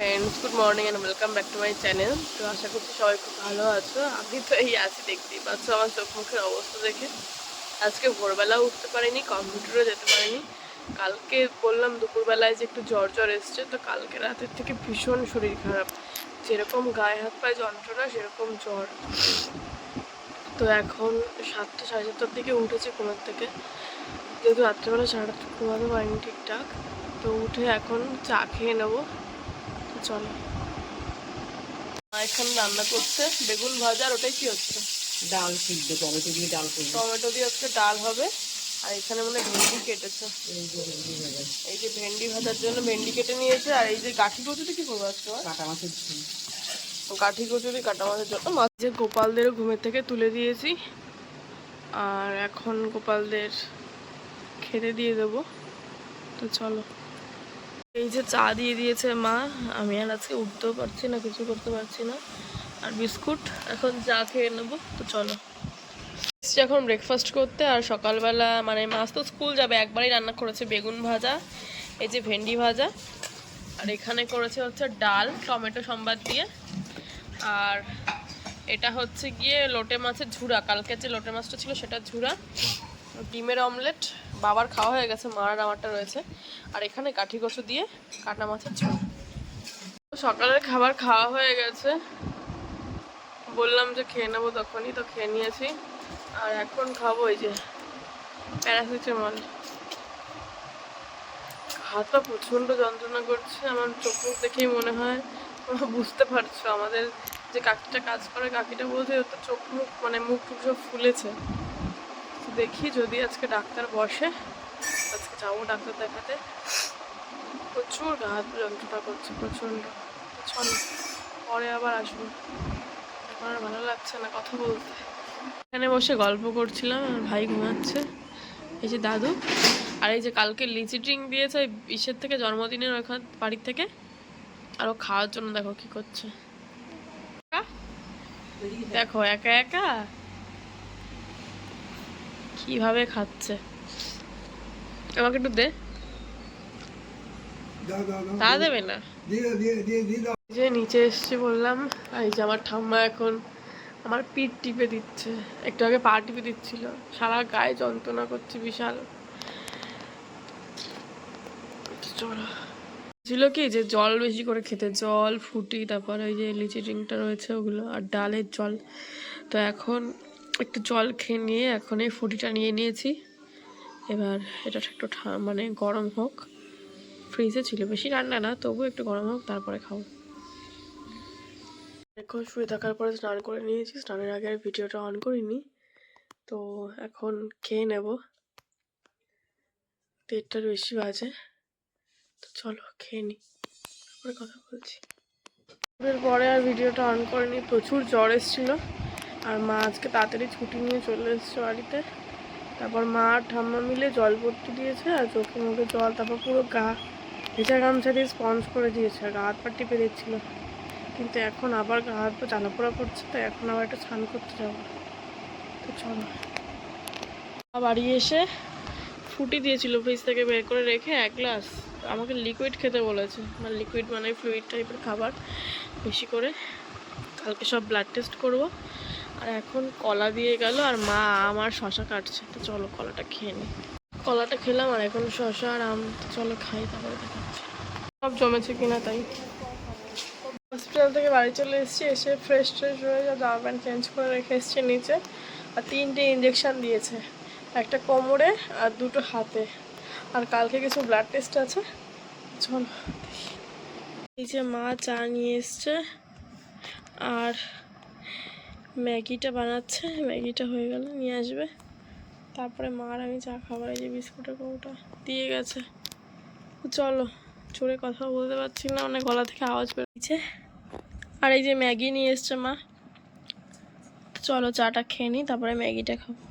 Friends, good morning and welcome back to my channel. তো আশা করছি সবাই খুব ভালো আছো। আমি তো এই আছি, দেখতেই পাচ্ছ আমার চোখ মুখের অবস্থা দেখে। আজকে ভোরবেলাও উঠতে পারিনি, কম্পিউটারও যেতে পারিনি। কালকে বললাম দুপুরবেলায় যে একটু জ্বর জ্বর এসছে, তো কালকে রাতের থেকে ভীষণ শরীর খারাপ। যেরকম গায়ে হাত পায়ে যন্ত্রণা সেরকম জ্বর। তো এখন 7টা সাড়ে 7টার দিকে উঠেছি ঘুমের থেকে, যেহেতু রাত্রেবেলা সারা রাত ঘুমাতে পারিনি ঠিকঠাক। তো উঠে এখন চা খেয়ে নেবো। চলো, এখানে রান্না করছে বেগুন ভাজা। আর ওটাই কি হচ্ছে? ডাল সিদ্ধ, টমেটো দিয়ে ডাল করবো। টমেটো দিয়ে হচ্ছে ডাল হবে। আর এখানে মানে ভেন্ডি কেটেছে, এই যে ভেন্ডি ভাজার জন্য ভেন্ডি কেটে নিয়েছে। আর এই যে কাঠি কচুরি কি করবো আজকে? কাটা মাছের ঝোল। কাঠি কচুরি কাটা মাছের জন্য মাছ। যে গোপালদেরও ঘুমের থেকে তুলে দিয়েছি, আর এখন গোপালদের খেতে দিয়ে দেবো। তো চলো, এই যে চা দিয়ে দিয়েছে মা, আমি আর আজকে উঠতেও পারছি না, কিছু করতে পারছি না। আর বিস্কুট, এখন চা খেয়ে নেবো। তো চলো, এখন ব্রেকফাস্ট করতে। আর সকালবেলা মানে মাছ তো স্কুল যাবে, একবারই রান্না করেছে বেগুন ভাজা, এই যে ভেন্ডি ভাজা, আর এখানে করেছে হচ্ছে ডাল টমেটো সম্বাদ দিয়ে। আর এটা হচ্ছে গিয়ে লোটে মাছের ঝুড়া, কালকে যে লোটে মাছটা ছিল সেটা ঝুড়া। ডিমের অমলেট বাবার খাওয়া হয়ে গেছে, মার আর আমারটা রয়েছে। আর এখানে কাঠি কচু দিয়ে কাটা মাছের ঝোল। সকালের খাবার খাওয়া হয়ে গেছে, বললাম যে খেয়ে নেবো তখনই, তো খেয়ে নিয়েছি। আর এখন খাবো এই যে প্যারাসিটামল। হাত পা প্রচণ্ড যন্ত্রণা করছে, আমার চোখ মুখ দেখেই মনে হয় বুঝতে পারছো। আমাদের যে কাকিটা কাজ করে, কাকিটা বলছে ওর তো চোখ মুখ মানে মুখ টুক সব ফুলেছে। দেখি যদি আজকে ডাক্তার বসে, আজকে যাবো ডাক্তার দেখাতে। প্রচুর গা হাত যন্ত্রণা করছে প্রচণ্ড। চলো, পরে আবার আসবো, এখন আর ভালো লাগছে না কথা বলতে। এখানে বসে গল্প করছিলাম, আর ভাই ঘুমাচ্ছে, এই যে দাদু। আর এই যে কালকে লিচি ড্রিঙ্ক দিয়েছে ইসের থেকে, জন্মদিনের ওখান বাড়ির থেকে। আর ও খাওয়ার জন্য দেখো কি করছে, দেখো একা একা কিভাবে খাচ্ছে। আমাকে একটু দে। তা দেবে না। যে নিচে এসছি বললাম, এই যে আমার ঠাম্মা এখন আমার পিঠ টিপে দিচ্ছে, একটু আগে পা টিপে দিচ্ছিল। সারা গায়ে যন্ত্রণা করছে বিশাল। চলো, ছিল কি যে জল বেশি করে খেতে, জল ফুটি, তারপর ওই যে লিচি ড্রিঙ্কটা রয়েছে ওগুলো, আর ডালের জল। তো এখন একটু জল খেয়ে নিয়ে এখন এই ফুটিটা নিয়ে নিয়েছি। এবার এটা একটু মানে গরম হোক, ফ্রিজে ছিল, বেশি ঠান্ডা না, তবু একটু গরম হোক তারপরে খাবো। এখন শুয়ে থাকার পরে স্নান করে নিয়েছি, স্নানের আগে আর ভিডিওটা অন করিনি। তো এখন খেয়ে নেব, 1:30টার বেশি বাজে। তো চলো খেয়ে নিই, তারপরে কথা বলছি। পরে আর ভিডিওটা অন করিনি, প্রচুর জ্বর এসেছিলো। আর মা আজকে তাড়াতাড়ি ছুটি নিয়ে চলে এসছে বাড়িতে। তারপর মা আর ঠাম্মা মিলে জল ভর্তি দিয়েছে, আর চোখে মুখে জল, তারপর পুরো গা ভেজা গামছা দিয়ে স্পঞ্জ করে দিয়েছে, আর গা হাত পা টিপে দিচ্ছিল। কিন্তু এখন আবার গা হাত পা জ্বালাপোড়া করছে, তো এখন আবার একটু স্নান করতে যাবো। তো চলো, বাড়ি এসে ফুটি দিয়েছিল ফ্রিজ থেকে বের করে রেখে 1 গ্লাস। আমাকে লিকুইড খেতে বলেছে, মানে লিকুইড মানে ফ্লুইড টাইপের খাবার বেশি করে। কালকে সব ব্লাড টেস্ট করব। আর এখন কলা দিয়ে গেল, আর মা আমার শশা কাটছে। তো চলো কলাটা খেয়ে নিই। কলাটা খেলাম, আর এখন শশা আর আম। তো চলো খাই, তারপরে দেখাচ্ছি সব জমেছে কিনা। তাই হসপিটাল থেকে বাড়ি চলে এসেছি, এসে ফ্রেশ ট্রেশ হয়ে জামা প্যান্ট চেঞ্জ করে রেখে এসেছি নিচে। আর 3টে ইঞ্জেকশান দিয়েছে, একটা কোমরে আর 2টো হাতে। আর কালকে কিছু ব্লাড টেস্ট আছে। চলো দেখি। এই যে মা চা নিয়ে এসছে, আর ম্যাগিটা বানাচ্ছে, ম্যাগিটা হয়ে গেলে নিয়ে আসবে। তারপরে মা আর আমি চা খাবার, এই যে বিস্কুটের কৌটা দিয়ে গেছে। চলো, জোরে কথা বলতে পারছি না, মানে গলা থেকে আওয়াজ বেরোচ্ছে। আর এই যে ম্যাগি নিয়ে এসছে মা। চলো চাটা খেয়ে নিই, তারপরে ম্যাগিটা খাবো।